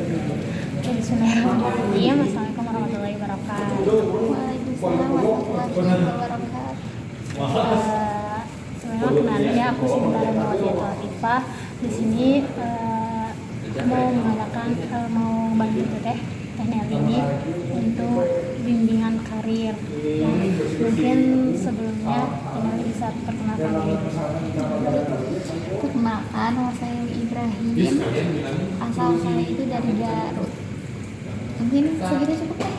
Bismillahirrahmanirrahim. Assalamualaikum warahmatullahi wabarakatuh. Waalaikumsalam warahmatullahi wabarakatuh. Sebenarnya kenalin ya, aku sebenarnya Mawadiyah Latifah. Di sini mau mengadakan mau bantu Teh Nel ini untuk bimbingan karir. Nah, mungkin sebelumnya Nel bisa perkenalkan diri. Perkenalkan, nama saya Ibrahim. Asal saya itu dari Garut. Mungkin segitu cukup ya?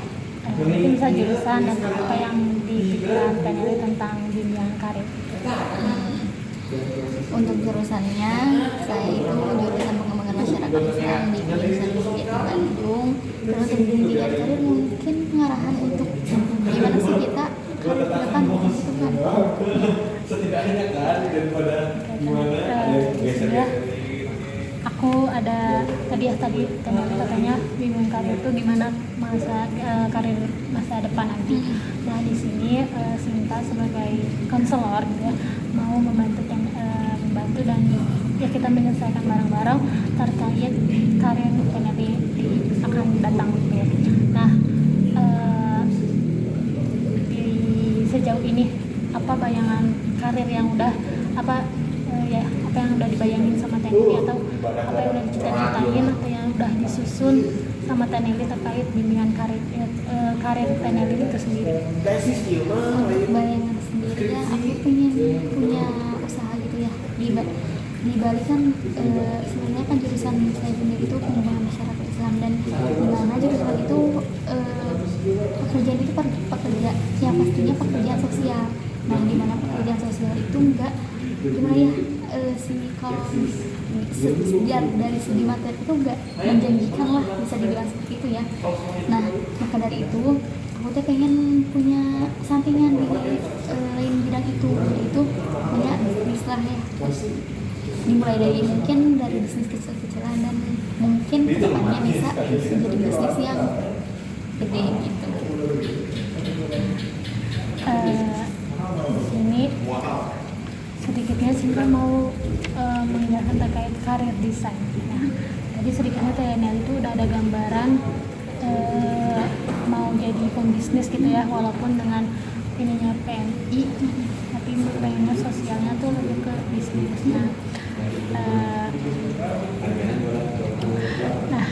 Mungkin bisa jurusan dan apa yang dipikiran Nel tentang bimbingan karir. Untuk jurusannya, saya itu jurusan pengembangan masyarakat Islam di Universitas Bandung. Terus untuk bimbingan karir mungkin pengarahan untuk gimana sih kita karir ke depan gitu kan. Setidaknya kan daripada gimana Ya, aku ada hadiah tadi katanya bimbingan karir itu gimana karir masa depan nanti. Nah di sini Sinta sebagai konselor gitu ya, mau membantu dan ya kita menyelesaikan bareng-bareng terkait karir yang nanti akan datang gitu. Nah di sejauh ini apa bayangan karir yang udah apa yang udah dibayangin sama Teneli atau apa yang udah diceritain atau yang udah disusun sama Teneli terkait bimbingan karir Teneli itu sendiri. Untuk bayangan sendiri ya, aku pengen punya usaha gitu ya. Di Bali kan sebenarnya kan jurusan saya sendiri itu pengembangan masyarakat Islam, dan di mana jurusan itu pekerjaan itu pekerjaan yang pastinya pekerjaan sosial. Nah di mana pekerjaan sosial itu enggak gimana ya, kalau dari segi materi itu enggak menjanjikan lah, bisa dibilang seperti itu ya. Nah maka dari itu aku tuh pengen punya sampingan di lain bidang itu, yaitu punya bisnis lah ya. Dimulai dari mungkin dari bisnis kecil-kecilan dan mungkin kedepannya bisa menjadi bisnis yang gede gitu. Di sini sedikitnya Sinta mau menjelaskan terkait karir desain. Nah, tadi sedikitnya TNL itu udah ada gambaran mau jadi pembisnis gitu ya, walaupun dengan ininya PNI, tapi pengennya sosialnya tuh lebih ke bisnis. Nah,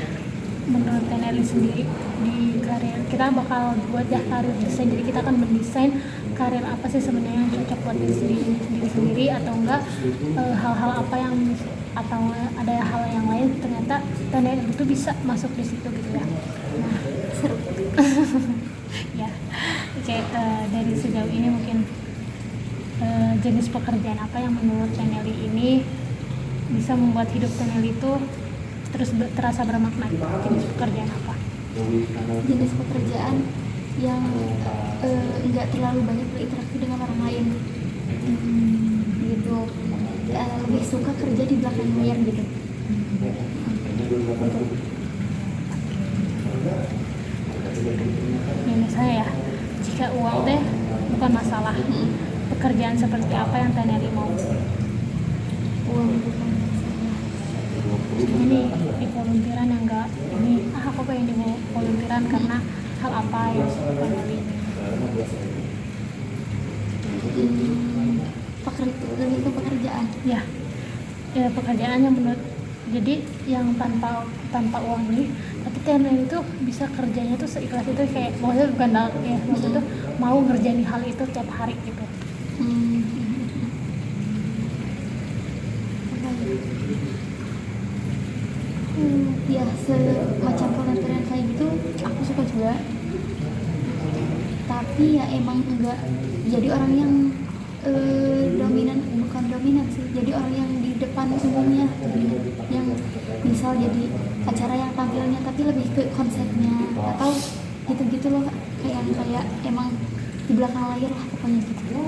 menurut TNL sendiri di karir kita bakal buat ya karir desain, jadi kita akan mendesain karir apa sih sebenarnya yang cocok buat diri sendiri atau enggak hal-hal apa yang atau ada hal yang lain ternyata TNL itu bisa masuk di situ gitu ya. Nah seru. Ya oke, dari sejauh ini mungkin jenis pekerjaan apa yang menurut TNL ini bisa membuat hidup TNL itu terus terasa bermakna? Jenis pekerjaan apa? Jenis pekerjaan yang enggak terlalu banyak berinteraksi dengan orang lain gitu. Lebih suka kerja di belakang layar gitu. Ya, misalnya ya, jika uang teh bukan masalah, pekerjaan seperti apa yang TNL mau? Uang bukan masalah. Ini di volunteeran yang enggak ini aku pengen di volunteeran karena hal apa yang TNL ini? Itu pekerjaan Ya, pekerjaan yang menurut jadi yang tanpa uang ini, tapi TNL itu bisa kerjanya tuh seikhlas itu, kayak maksudnya bukan ya, maksudnya tuh mau ngerjain hal itu tiap hari gitu. Ya semacam volunteer kayak gitu aku suka juga, tapi ya emang enggak jadi orang yang bukan dominan sih, jadi orang yang di depan umumnya, yang misal jadi acara yang tampilnya tapi lebih ke konsepnya atau gitu-gitu loh, kayak emang di belakang layar lah pokoknya gitu.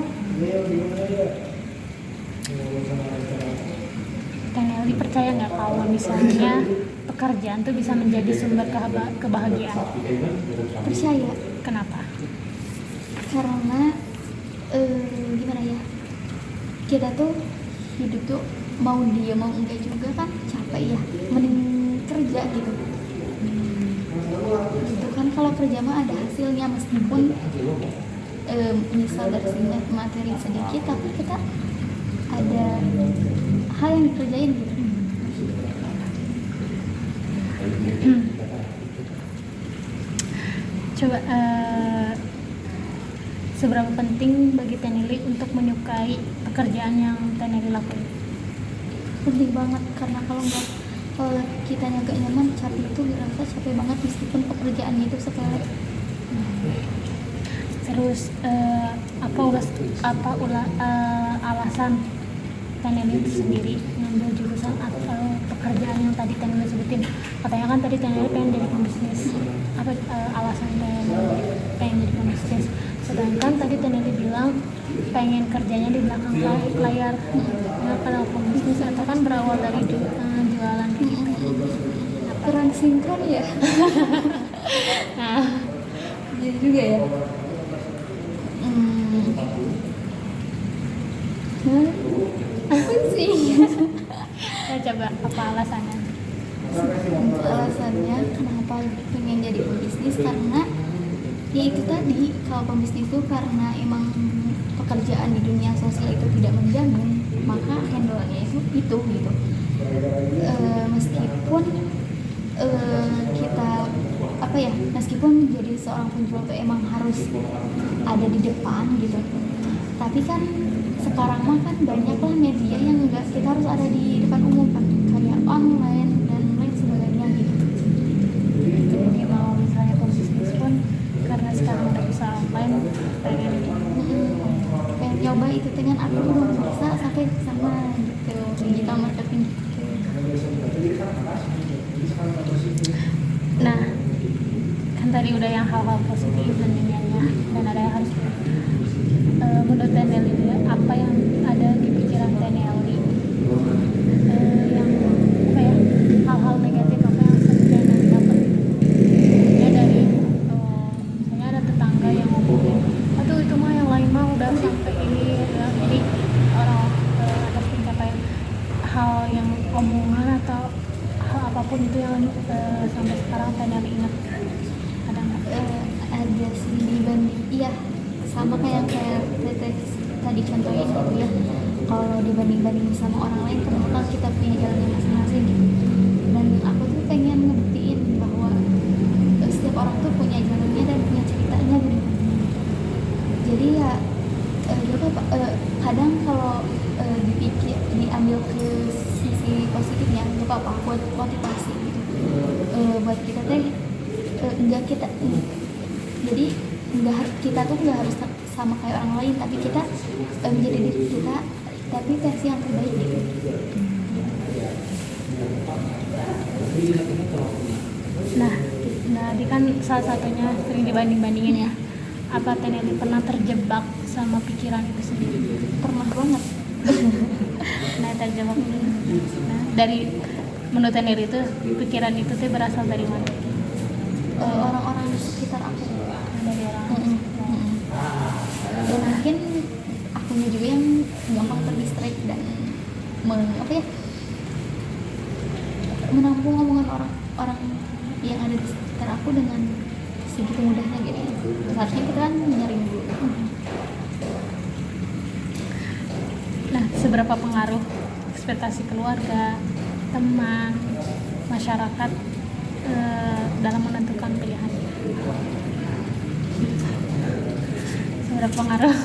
TNL percaya nggak kalau misalnya pekerjaan tuh bisa menjadi sumber kebahagiaan? Percaya. Kenapa? Karena gimana ya, kita tuh hidup tuh mau dia mau enggak juga kan capek ya, mending kerja gitu. Itu kan kalau kerja mah ada hasilnya, meskipun misal dari segi materi sedikit tapi kita ada hal yang dikerjain gitu. Coba seberapa penting bagi Teneli untuk menyukai pekerjaan yang Teneli lakuin? Penting banget, karena kalau kita nggak nyaman, capek itu dirasa capek banget meskipun pekerjaannya itu sepele. Terus alasan Teneli itu sendiri ngambil jurusan atau pekerjaan yang tadi Teneli sebutin? Katanya kan tadi Teneli pengen jadi pembisnis. Apa alasan Teneli pengen jadi pembisnis? Sedangkan tadi Teneli bilang pengen kerjanya di belakang layar. Nah, kalau pembisnis atau kan berawal dari jualan gitu. Kurang sinkron ya. Nah, Jadi juga ya. Apa sih? saya coba apa alasannya? Untuk alasannya kenapa pengen jadi pembisnis, karena ya itu tadi, kalau pembisnis itu karena emang pekerjaan di dunia sosial itu tidak menjamin, maka handle-nya itu gitu. Meskipun kita meskipun jadi seorang penjual itu emang harus ada di depan gitu, tapi kan sekarang mah kan banyak lah media yang enggak kita harus ada di depan umum kan, kayak online dan lain sebagainya gitu. Jadi mau misalnya pembisnis pun karena sekarang udah bisa online, pengen Nyoba itu dengan aku belum bisa sampai sama gitu, digital marketing gitu. Nah, kan tadi udah yang hal-hal positif dan dunianya, dan ada yang harus menurut Teneli ya, apa yang ada di pikiran Teneli yang hal-hal negatif apa yang sering Teneli dapat ya dari misalnya ada tetangga yang ngomongin, aduh itu mah yang lain mah udah sampai ini ya. Jadi orang atas pencapaian hal yang omongan atau hal apapun itu yang sampai sekarang Teneli ingat, ada nggak? Ada sih, dibanding iya sama kayak Teteh tadi contohnya gitu ya, kalau dibanding sama orang lain kan bakal kita punya jalannya masing-masing gitu. Dan aku tuh pengen ngebuktiin bahwa setiap orang tuh punya jalannya dan punya ceritanya gitu. Jadi ya kadang kalau diambil ke sisi positifnya nggak apa-apa, buat motivasi gitu. Buat kita teh jadi kita tuh nggak harus sama kayak orang lain, tapi kita menjadi diri kita tapi versi yang terbaik gitu. Nah, di kan salah satunya sering dibanding-bandingin ya. Apa Teneli pernah terjebak sama pikiran itu sendiri? Pernah banget. Nah, terjebak. Nah, dari menurut Teneli itu pikiran itu tuh berasal dari mana? Orang-orang di sekitar aku. Dari orang. Dan mungkin akunya juga yang gampang terdistract dan menampung omongan orang yang ada di sekitar aku dengan segitu mudahnya gitu. Seharusnya kita kan nyaring dulu. Nah, seberapa pengaruh ekspektasi keluarga, teman, masyarakat dalam menentukan pilihan? Seberapa pengaruh?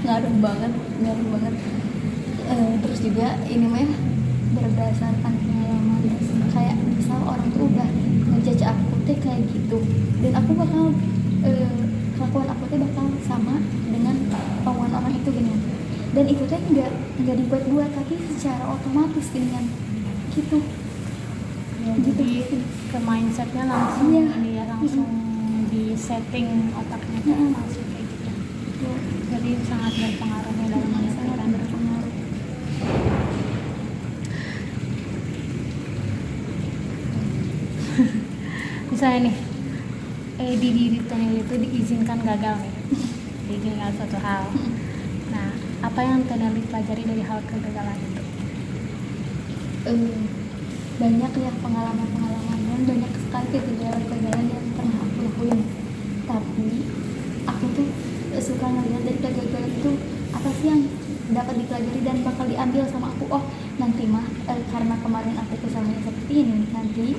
ngaruh banget. Terus juga ini mah berdasarkan pengalaman, kayak misal orang tuh udah ngejudge aku teh kayak gitu, dan aku bakal kelakuan aku teh bakal sama dengan omongan orang itu gini. Dan itu teh nggak dibuat-buat, tapi secara otomatis dengan gitu. Ya, jadi ke mindsetnya langsung ini ya, langsung di setting otaknya langsung kayak gitu. Jadi sangat berpengaruh ya dalam menentukan. Berpengaruh. Misalnya nih di diri Teneli itu diizinkan gagal nih, diizinkan suatu hal. Nah, apa yang Teneli pelajari dari hal kegagalan itu? Banyak ya pengalaman-pengalamannya kegagalan, banyak sekali kegagalan yang pernah aku lakuin. Tapi aku tuh suka ngeliat dari kegagalan itu apa sih yang dapat dipelajari dan bakal diambil sama aku. Oh nanti mah karena kemarin aku kesalahan seperti ini, nanti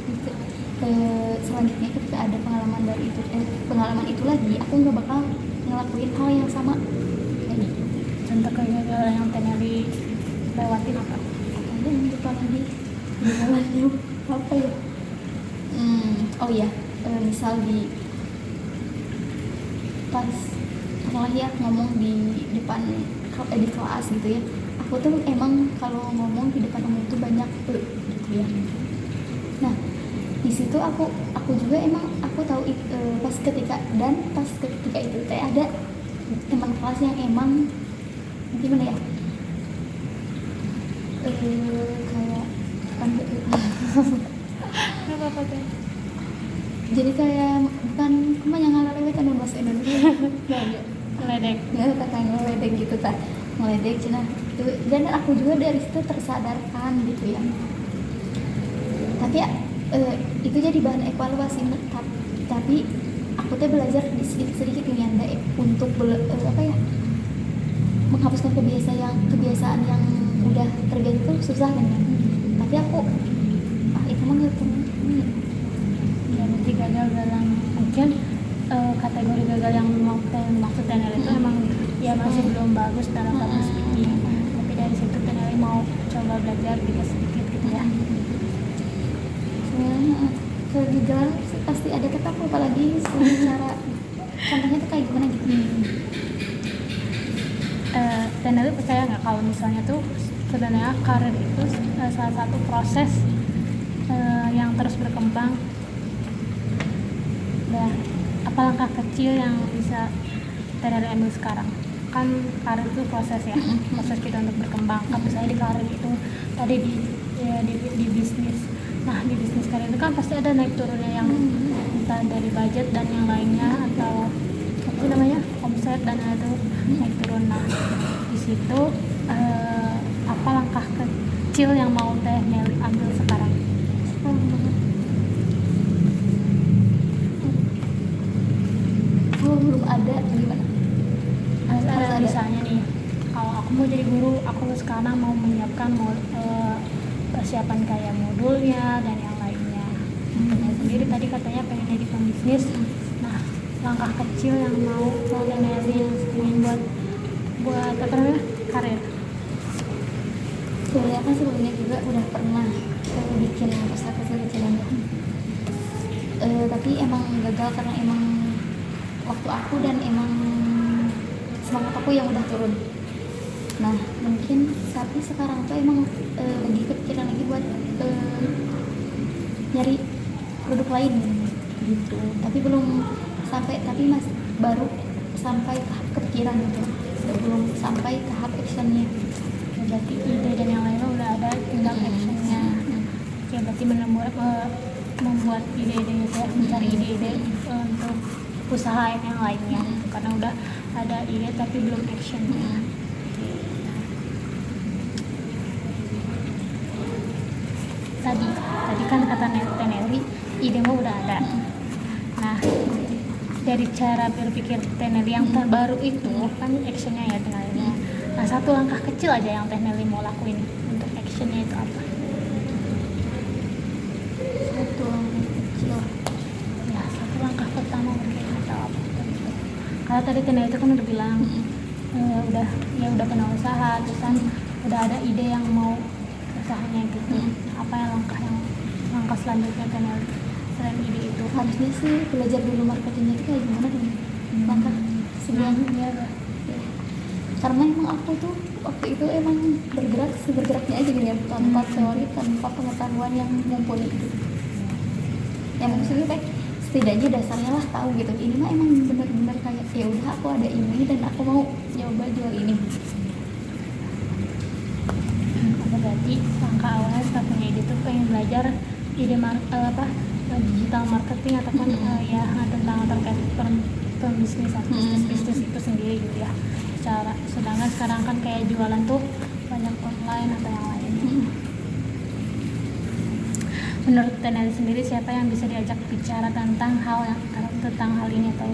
selanjutnya ketika ada pengalaman dari itu pengalaman itu lagi, aku nggak bakal ngelakuin hal yang sama kayak gitu. Contoh kegagalan yang Teneli lewatin apa? Ada yang lupa lagi kegagalannya apa ya? Oh iya, misal di pas pernah ya ngomong di depan di kelas gitu ya, aku tuh emang kalau ngomong di depan umum tuh banyak gitu ya. Nah di situ aku juga emang aku tahu pas ketika itu teh ada teman kelas yang emang gimana ya, kayak Apa apa tuh? jadi kayak bukan yang ngalalewet kan bahasa Indonesia Meledek. ya kata ngeledek gitu kan, ngeledek cina itu. Dan aku juga dari situ tersadarkan gitu ya, tapi itu jadi bahan evaluasi. Tapi aku tuh belajar sedikit ini anda untuk apa ya, menghapuskan kebiasaan yang udah terjadi itu susah kan. Tapi aku itu mah nggak pernah. Ya berarti gagal dalam mungkin kategori gagal yang maksud Teneli itu emang ya masih belum bagus dalam public speaking, tapi dari situ Teneli mau coba belajar sedikit gitu ya. Sebenarnya kegagalan pasti ada, tapi aku apalagi secara contohnya tuh kayak gimana gitu. Teneli percaya nggak kalau misalnya tuh sebenarnya karir itu salah satu proses yang terus berkembang. Dan apa langkah kecil yang bisa Teneli ambil sekarang? Kan karir itu proses ya, proses kita untuk berkembang. Kan misalnya di karir itu tadi di bisnis. Nah di bisnis karir itu kan pasti ada naik turunnya yang entah dari budget dan yang lainnya, atau apa sih namanya, omset dan itu naik turun. Nah di situ apa langkah kecil yang mau Teneli ambil sekarang? Kalau belum ada gimana? Ada misalnya nih, kalau aku mau jadi guru, aku sekarang mau menyiapkan persiapan kayak modulnya dan yang lainnya. Sendiri tadi katanya pengen jadi pembisnis. Nah langkah kecil yang mau Teneli ingin buat apa namanya, karir. Sebenarnya kan sebelumnya juga udah pernah bikin usaha kecil-kecilan ya. Tapi emang gagal karena emang waktu aku dan emang semangat aku yang udah turun. Nah mungkin tapi sekarang tuh emang lagi kepikiran lagi buat nyari produk lain gitu. Tapi belum sampai, tapi masih baru sampai tahap kepikiran gitu, belum sampai tahap actionnya. Ya, berarti ide dan yang lainnya udah ada, tinggal actionnya. Ya berarti membuat ide-ide gitu ya, mencari ide-ide untuk usaha yang lainnya, karena udah ada ide tapi belum actionnya. Tadi kan kata Teneli ide mah udah ada. Nah dari cara berpikir Teneli yang terbaru itu kan actionnya ya tinggalnya. Nah satu langkah kecil aja yang Teneli mau lakuin untuk actionnya itu apa? Satu langkah kecil. Ya satu langkah pertama mungkin atau apa gitu. Kalau tadi Teneli itu kan udah bilang udah pernah usaha, terus kan udah ada ide yang mau usahanya gitu. Apa yang langkah selanjutnya Teneli selain ide itu? Harusnya sih belajar dulu marketingnya itu kayak gimana dong, langkah sebelumnya. Karena emang aku tuh waktu itu emang bergeraknya aja gini ya, tanpa teori, tanpa pengetahuan yang mumpuni gitu. Yang maksudnya kayak setidaknya dasarnya lah tahu gitu, ini mah emang bener-bener kayak ya udah aku ada ini dan aku mau nyoba jual ini. Berarti langkah awalnya setelah punya ide tuh pengen belajar ide digital marketing ataupun ya tentang terkait bisnis itu sendiri gitu ya. Sedangkan sekarang kan kayak jualan tuh banyak online atau yang lain. menurut Teneli sendiri siapa yang bisa diajak bicara tentang hal ini atau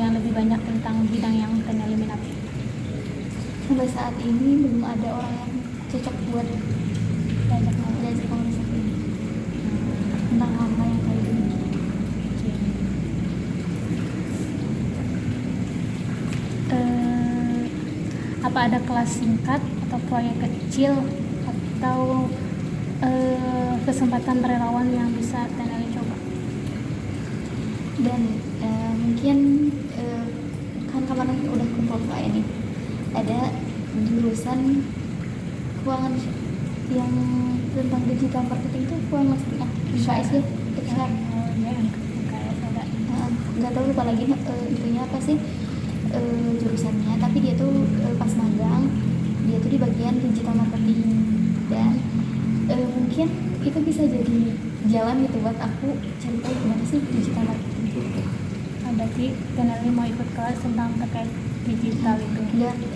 yang lebih banyak tentang bidang yang Teneli minati? Sampai saat ini belum ada orang yang cocok buat diajak konversasi tentang hal-hal yang kayak gini. Apa ada kelas singkat atau proyek kecil atau kesempatan relawan yang bisa Teneli coba? Dan mungkin kan kemarin udah kumpul kayak nih, ada jurusan keuangan yang tentang digital marketing itu keuangan syariah, IKS ya, XR. Nggak tahu lupa lagi itunya apa sih jurusannya, tapi dia tuh pas magang dia tuh di bagian digital marketing, dan mungkin itu bisa jadi jalan gitu buat aku cari tahu gimana sih digital marketing. Berarti Teneli mau ikut kelas tentang terkait digital itu?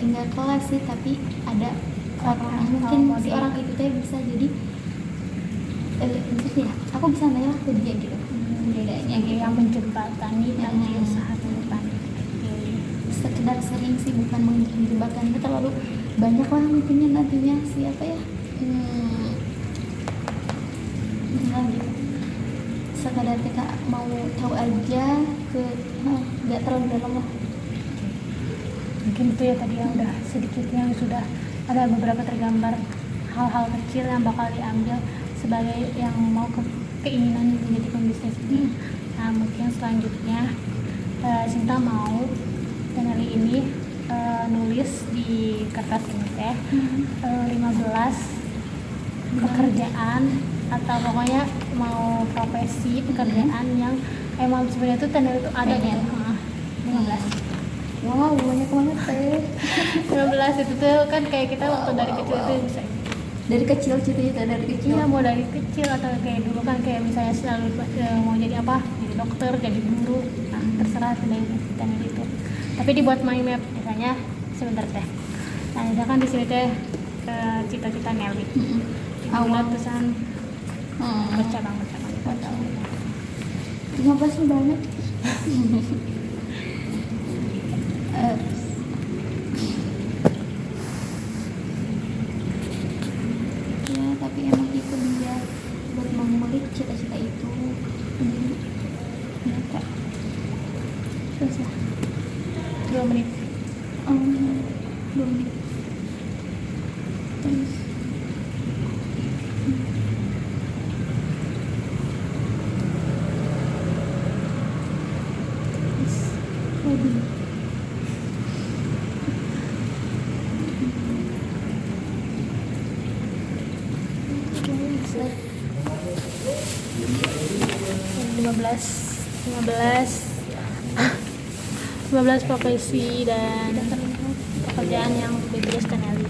Enggak kelas sih, tapi ada orang mungkin si orang itu teh bisa jadi maksudnya aku bisa nanya ke dia gitu bedanya gitu, yang menjembatani nanti usaha ke depan. sekedar sering sih, bukan menjembatani, itu terlalu banyak lah mungkinnya nantinya siapa ya nah gitu, sekadar kita mau tahu aja ke nggak terlalu dalam lah. Mungkin itu ya tadi yang udah sedikit yang sudah ada beberapa tergambar hal-hal kecil yang bakal diambil sebagai yang mau keinginan menjadi pembisnis ini. Nah mungkin selanjutnya Sinta mau Teneli ini nulis di kertas ini teh 15 pekerjaan atau pokoknya mau profesi pekerjaan yang emang sebenarnya tuh Teneli itu ada gitu. 15. Wow, banyak banget teh. 15 itu tuh kan kayak kita waktu dari kecil itu bisa Dari kecil cita-cita dari kecil. iya, mau dari kecil atau kayak dulu kan kayak misalnya selalu mau jadi apa, jadi dokter, jadi guru, nah terserah tuh dari Teneli itu. Tapi dibuat mind map misalnya sebentar teh. Nah misalkan di sini teh cita-cita Nelly. Awal tulisan baca banget. 15 tuh banyak. Ya tapi emang itu dia buat mengulik cita-cita itu menjadi nyata. Susah. 2 menit. 2 menit. Terus lagi. Lima belas profesi dan pekerjaan yang bebas Teneli.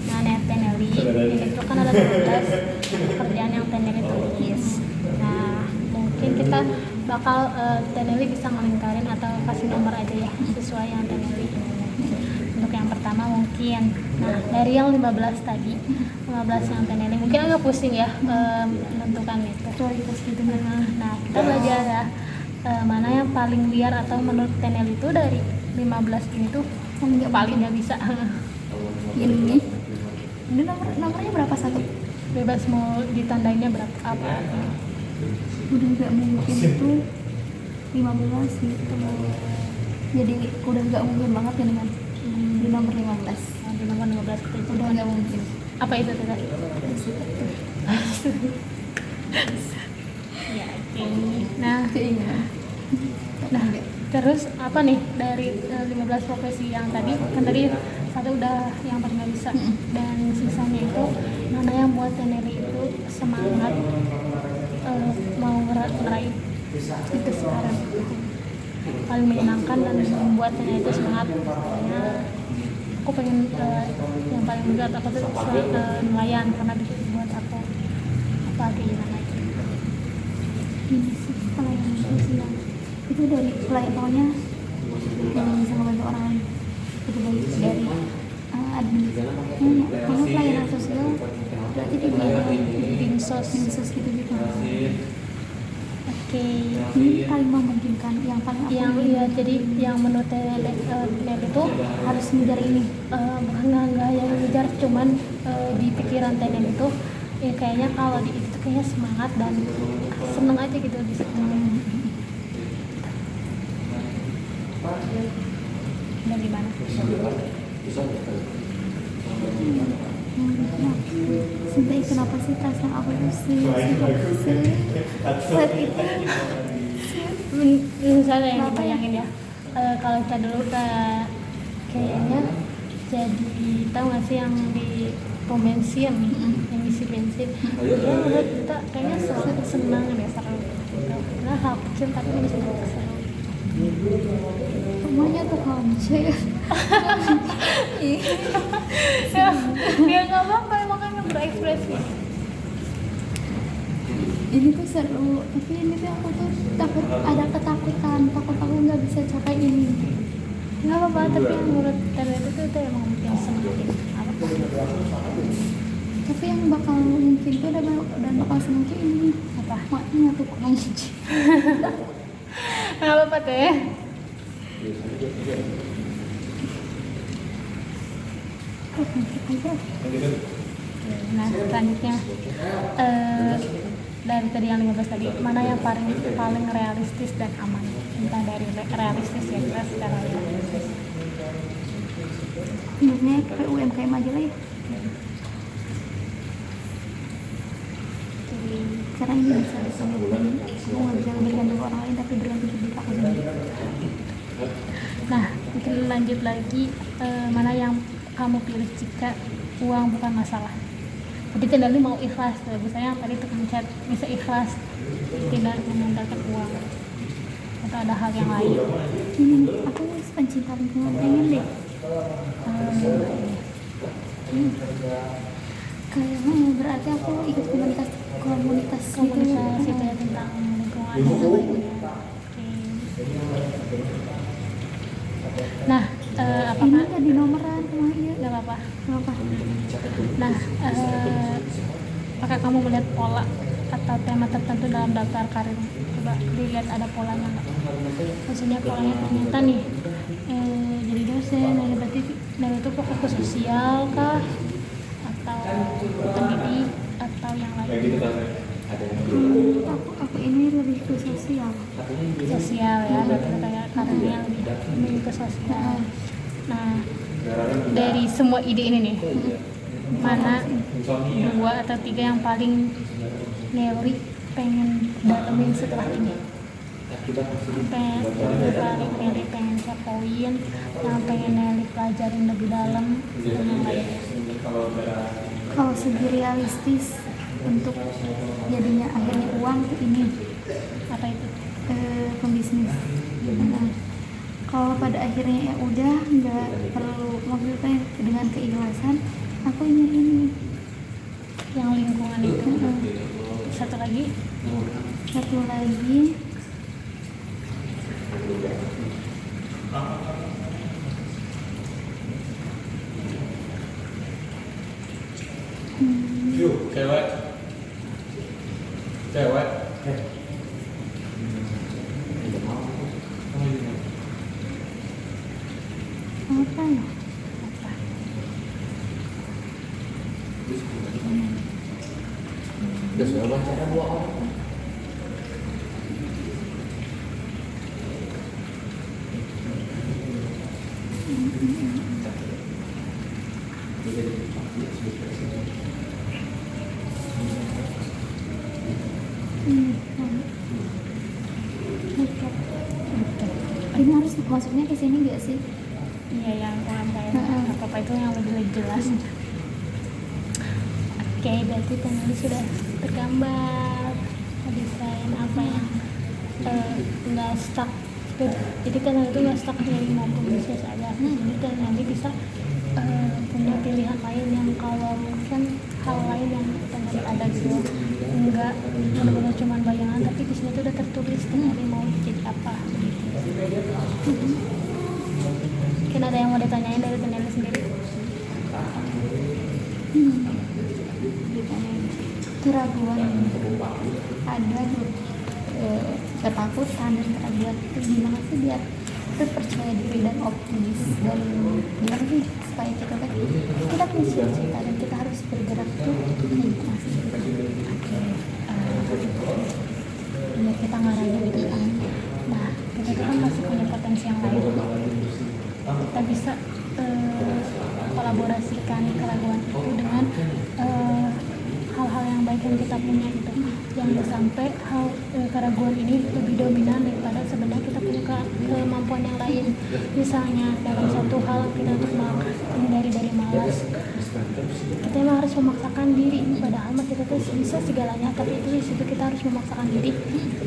Nah, Teneli ini itu kan ada 15 pekerjaan yang Teneli tulis. Nah, mungkin kita bakal Teneli bisa ngelingkarin atau kasih nomor aja ya sesuai yang Teneli. Untuk yang pertama mungkin, nah dari yang 15 tadi, 15 yang Teneli mungkin agak pusing ya menentukan itu. Prioritas gitu. Nah, kita belajar ya mana yang paling liar atau menurut Teneli itu dari 15 ini tuh yang paling nggak bisa. Ini nomornya berapa satu? Bebas mau ditandainya berapa apa. Udah nggak mungkin itu 15 gitu. Jadi udah nggak mungkin banget kan dengan di nomor 15. Di nomor 15 itu Udah nggak mungkin. apa itu tadi? Ya, oke. Nah, terus apa nih dari 15 profesi yang tadi kan tadi satu udah yang paling nggak bisa dan sisanya itu mana yang buat Teneli itu semangat mau meraih itu sekarang paling menyenangkan dan membuat Teneli itu semangat. Pokoknya aku pengen yang paling berat aku tuh nelayan karena buat aku apa kayak gimana itu. Ini sih pelayanan sosial itu dari pelayan pokoknya yang bisa membantu orang lain itu baik dari admin. Kalau pelayanan sosial berarti di bidang Mensos. gitu gitu. Oke. Ini paling memungkinkan, yang paling aku Yang ingin. ya jadi yang menurut Nel itu Harus ngejar ini. bukan nggak yang ngejar, cuman di pikiran Tenen itu ya kayaknya kalau di itu tuh kayaknya semangat dan seneng aja gitu di situ. Dan di mana? Sampai kenapa sih perasaan aku tuh saat itu Misalnya yang Kenapa ya? dibayangin ya, kalau kita dulu kayaknya jadi tahu nggak sih yang di pom bensin, yang isi bensin, ya menurut kita kayaknya senang deh, seru gitu. Nah hal kecil tapi bisa jadi seru. semuanya tuh hamsa ya. Ya nggak apa-apa, makanya berekspresi. Ini tuh seru, tapi ini tuh aku tuh ada ketakutan, takut aku nggak bisa capai ini. Nggak apa-apa, tapi yang menurut Tenen itu emang bikin senang gitu. Apa? Tapi yang bakal mungkin tuh dan bakal seneng tuh ini Apa? maknya tuh kurang muji. Nggak apa-apa teh. Nah selanjutnya dari tadi yang 15 tadi, mana yang paling realistis dan aman? Entah dari realistis ya, jelas secara realistis. Sebenarnya kayak UMKM aja lah ya. Jadi Karena ini bisa disambungkan. Aku nggak bisa bergantung orang lain, tapi bergantung ke diri aku sendiri. nah mungkin lanjut lagi, mana yang kamu pilih jika uang bukan masalah? Jadi Tendali mau ikhlas, misalnya tadi tukang cat bisa ikhlas tidak mengandalkan uang, atau ada hal yang lain. Aku pencinta lingkungan, pengen deh. Kayaknya berarti aku ikut komunitas Komunitas gitu. itu ya tentang lingkungan dan lainnya. Oke. Nah, Ini apakah nggak di nomoran sama iya. nggak apa-apa? Kenapa? Nah, apakah kamu melihat pola atau tema tertentu dalam daftar karir? Coba dilihat ada polanya nggak? Maksudnya polanya ternyata nih, jadi dosen, nah berarti dari itu fokus ke sosial kah? Atau pendidik atau yang lain? Aku ini lebih ke sosial. Sosial ya, berarti kayak karirnya lebih ke sosial. Nah, dari semua ide ini nih, mana 2 atau 3 yang paling Nelly pengen dalemin setelah ini? Paling Nelly pengen kepoin, yang pengen Nelly pelajarin lebih dalam, dan yang lainnya. Kalau segi realistis untuk jadinya akhirnya uang tuh ini Apa itu? pembisnis. Nah, kalau pada akhirnya ya udah nggak perlu, maksudnya dengan keikhlasan aku ingin ini. Yang lingkungan itu. Satu lagi, Satu lagi Cewek. apa ya? Udah sudah baca ada 2 orang. Ini harus masuknya ke sini nggak sih? iya yang UMKM apa itu yang lebih jelas. Oke, berarti tadi sudah tergambar desain apa yang nggak stuck. Jadi kan itu nggak stuck dari mampu bisnis aja. Jadi kan nanti bisa punya pilihan lain yang kalau mungkin hal lain yang tadi ada gitu, nggak benar-benar cuma bayangan, tapi di sini tuh udah tertulis tadi mau jadi apa begitu. Mungkin ada yang mau ditanyain dari Teneli sendiri? Ditanyain. keraguan, ada ketakutan dan keraguan itu gimana sih biar tetap percaya diri dan optimis, dan gimana sih supaya kita punya cita-cita dan kita harus bergerak tuh masih ya kita ngarahin gitu kan. Nah kita tuh kan masih punya potensi yang lain, kita bisa kolaborasikan keraguan itu dengan hal-hal yang baik yang kita punya gitu. Jangan sampai keraguan ini lebih dominan daripada sebenarnya kita punya kemampuan yang lain. Misalnya dalam satu hal kita untuk menghindari dari malas, kita emang harus memaksakan diri, padahal mah kita tuh bisa segalanya, tapi itu di situ kita harus memaksakan diri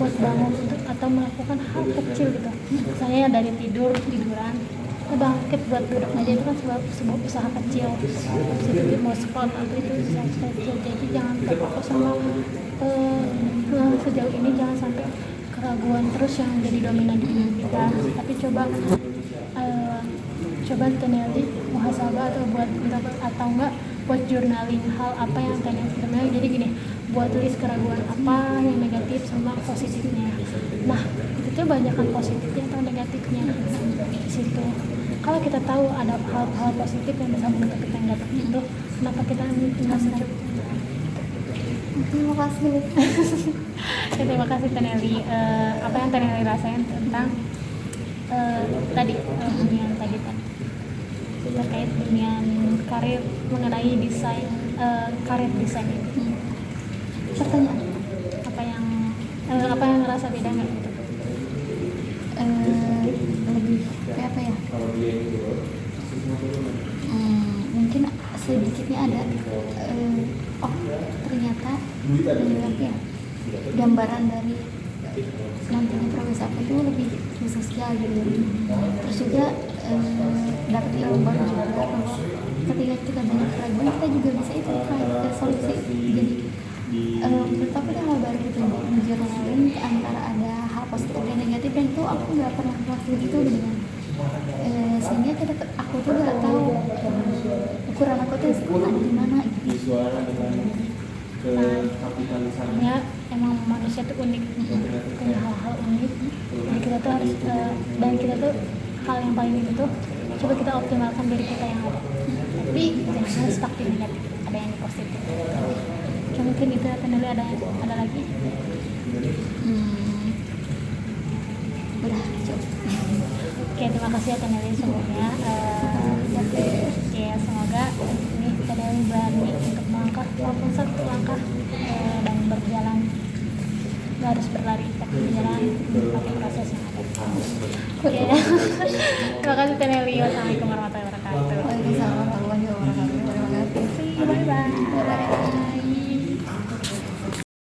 buat bangun untuk atau melakukan hal kecil gitu. Misalnya dari tiduran bangkit buat duduk aja, itu kan sebuah usaha kecil. Jadi mau sport atau itu usaha kecil, jadi jangan terfokus sama sejauh ini jangan sampai keraguan terus yang jadi dominan di hidup kita, tapi coba teneli muhasabah atau atau enggak buat journaling hal apa yang kalian sebenarnya. Jadi gini, buat tulis keraguan apa yang negatif sama positifnya. Nah itu tuh banyakkan positifnya atau negatifnya di situ. Kalau kita tahu ada hal-hal positif yang bisa menutupi yang negatif itu, kenapa kita nggak senang? Terima kasih. Ya, terima kasih Teneli. Apa yang Teneli rasain tentang tadi hunian tadi kan terkait hunian karir mengenai desain, karir desain itu. Pertanyaan Apa yang ngerasa beda nggak gitu? Lebih kayak apa ya? Mungkin sedikitnya ada ternyata apa ya, gambaran dari nantinya profesi aku itu lebih sosial gitu. Terus juga dapat ilmu baru juga bahwa ketika kita banyak keraguan kita juga bisa itu kayak solusi. Jadi menurut aku itu hal baru gitu, menjournaling antara ada hal positif dan negatif, dan itu aku nggak pernah ngelakuin itu dengan sehingga aku tuh nggak tahu ukuran aku tuh ada di mana gitu. Ya emang manusia tuh unik, punya hal-hal unik, dan kita tuh harus dan kita tuh hal yang paling itu tuh coba kita optimalkan diri kita yang ada, tapi jangan stuck di negatif, ada yang di positif. Mungkin itu Teneli ada lagi. Udah cukup. Oke, terima kasih ya Teneli sebelumnya. Semoga ini Teneli berani untuk melangkah walaupun satu langkah dan berjalan, nggak harus berlari tapi berjalan pakai proses yang ada. Oke. Terima kasih Teneli. Wassalamualaikum warahmatullahi wabarakatuh.